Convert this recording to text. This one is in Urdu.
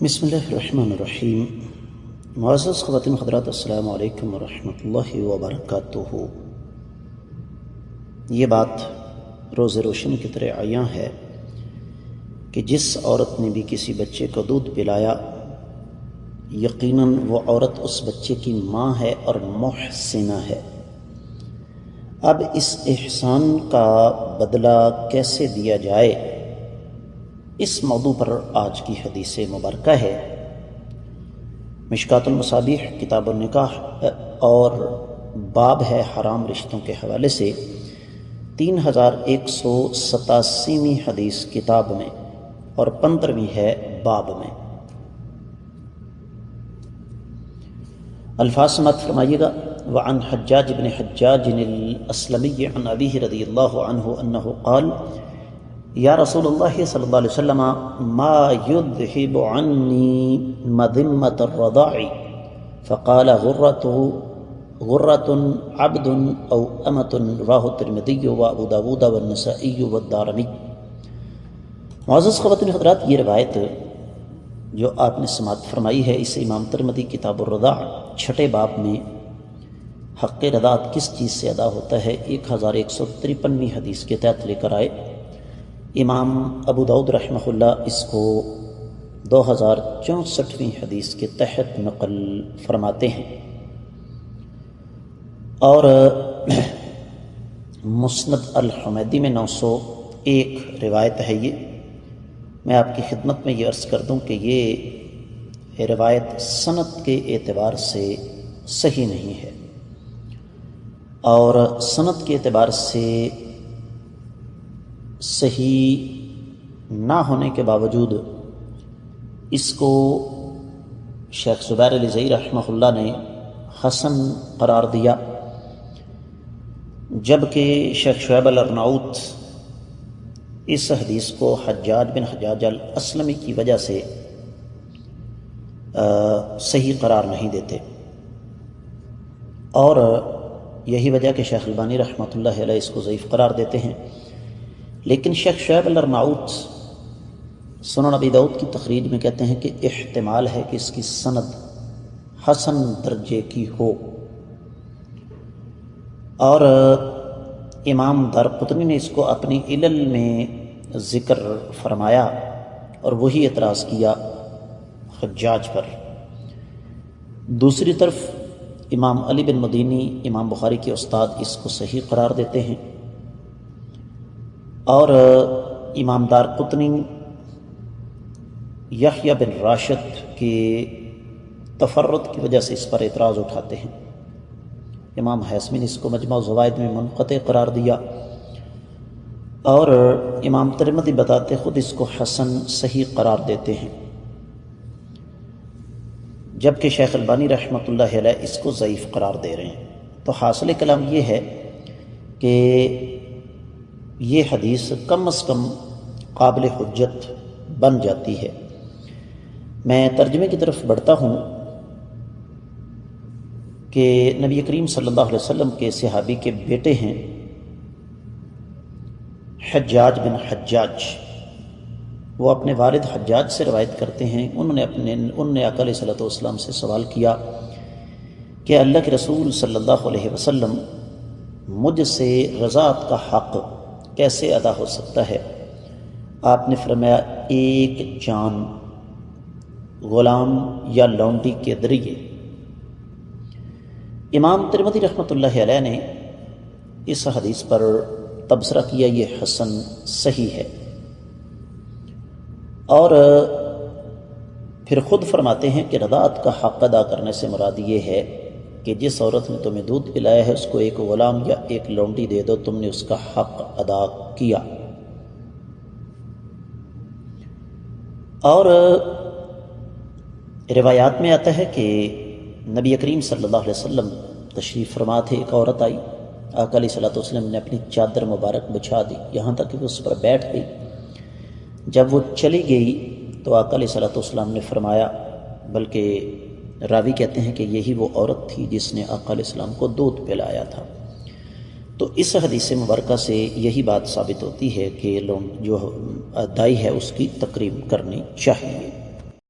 بسم اللہ الرحمن الرحیم۔ معزز خواتین حضرات، السلام علیکم ورحمۃ اللہ وبرکاتہ۔ یہ بات روز روشن کی طرح عیاں ہے کہ جس عورت نے بھی کسی بچے کو دودھ پلایا، یقیناً وہ عورت اس بچے کی ماں ہے اور محسنہ ہے۔ اب اس احسان کا بدلہ کیسے دیا جائے، اس موضوع پر آج کی حدیث مبارکہ ہے۔ مشکات المصابیح کتاب النکاح اور باب ہے حرام رشتوں کے حوالے سے 3187ویں حدیث کتاب میں اور 15ویں ہے باب میں۔ الفاظ سماعت فرمائیے گا۔ وعن حجاج بن حجاج الاسلمی عن ابیہ رضی اللہ عنہ انہ قال یا رسول اللہ صلی اللہ علیہ وسلم ما یذہب عنی مذمة الرضاع فقال غرة عبد او امة رواہ الترمذی و ابو داود والنسائی والدارمی۔ معزز خواتین حضرات، یہ روایت جو آپ نے سماعت فرمائی ہے، اسے امام ترمذی کتاب الرضاع چھٹے باب میں حق رضاعت کس چیز سے ادا ہوتا ہے 1153ویں حدیث کے تحت لے کر آئے۔ امام ابو داؤد رحمہ اللہ اس کو 2064ویں حدیث کے تحت نقل فرماتے ہیں، اور مسند الحمیدی میں 901 روایت ہے۔ یہ میں آپ کی خدمت میں یہ عرض کر دوں کہ یہ روایت سند کے اعتبار سے صحیح نہیں ہے، اور سند کے اعتبار سے صحیح نہ ہونے کے باوجود اس کو شیخ زبیر علی زئی رحمہ اللہ نے حسن قرار دیا، جبکہ شیخ شعیب الارناؤط اس حدیث کو حجاج بن حجاج الاسلمی کی وجہ سے صحیح قرار نہیں دیتے، اور یہی وجہ کہ شیخ البانی رحمۃ اللہ علیہ اس کو ضعیف قرار دیتے ہیں۔ لیکن شیخ شعیب الارناؤط سنن ابی داؤد کی تخریج میں کہتے ہیں کہ احتمال ہے کہ اس کی سند حسن درجے کی ہو، اور امام دارقطنی نے اس کو اپنی علل میں ذکر فرمایا اور وہی اعتراض کیا حجاج پر۔ دوسری طرف امام علی بن مدینی امام بخاری کے استاد اس کو صحیح قرار دیتے ہیں، اور امام دارقطنی یحییٰ بن راشد کے تفرد کی وجہ سے اس پر اعتراض اٹھاتے ہیں۔ امام حیثمی نے اس کو مجمع الزوائد میں منقطع قرار دیا، اور امام ترمذی بتاتے خود اس کو حسن صحیح قرار دیتے ہیں، جبکہ شیخ البانی رحمۃ اللہ علیہ اس کو ضعیف قرار دے رہے ہیں۔ تو حاصل کلام یہ ہے کہ یہ حدیث کم از کم قابل حجت بن جاتی ہے۔ میں ترجمے کی طرف بڑھتا ہوں کہ نبی کریم صلی اللہ علیہ وسلم کے صحابی کے بیٹے ہیں حجاج بن حجاج، وہ اپنے والد حجاج سے روایت کرتے ہیں۔ انہوں نے آقا علیہ الصلوۃ والسلام سے سوال کیا کہ اللہ کے رسول صلی اللہ علیہ وسلم، مجھ سے رضاعت کا حق کیسے ادا ہو سکتا ہے؟ آپ نے فرمایا ایک جان، غلام یا لونڈی کے ذریعے۔ امام ترمذی رحمۃ اللہ علیہ نے اس حدیث پر تبصرہ کیا یہ حسن صحیح ہے، اور پھر خود فرماتے ہیں کہ رضاعت کا حق ادا کرنے سے مراد یہ ہے کہ جس عورت نے تمہیں دودھ پلایا ہے اس کو ایک غلام یا ایک لونڈی دے دو، تم نے اس کا حق ادا کیا۔ اور روایات میں آتا ہے کہ نبی کریم صلی اللہ علیہ وسلم تشریف فرما تھے، ایک عورت آئی، آقا علیہ الصلوۃ والسلام نے اپنی چادر مبارک بچھا دی، یہاں تک کہ وہ اس پر بیٹھ گئی۔ جب وہ چلی گئی تو آقا علیہ الصلوۃ والسلام نے فرمایا، بلکہ راوی کہتے ہیں کہ یہی وہ عورت تھی جس نے آقا علیہ السلام کو دودھ پلایا تھا۔ تو اس حدیث مبارکہ سے یہی بات ثابت ہوتی ہے کہ جو دائی ہے اس کی تقریب کرنی چاہیے۔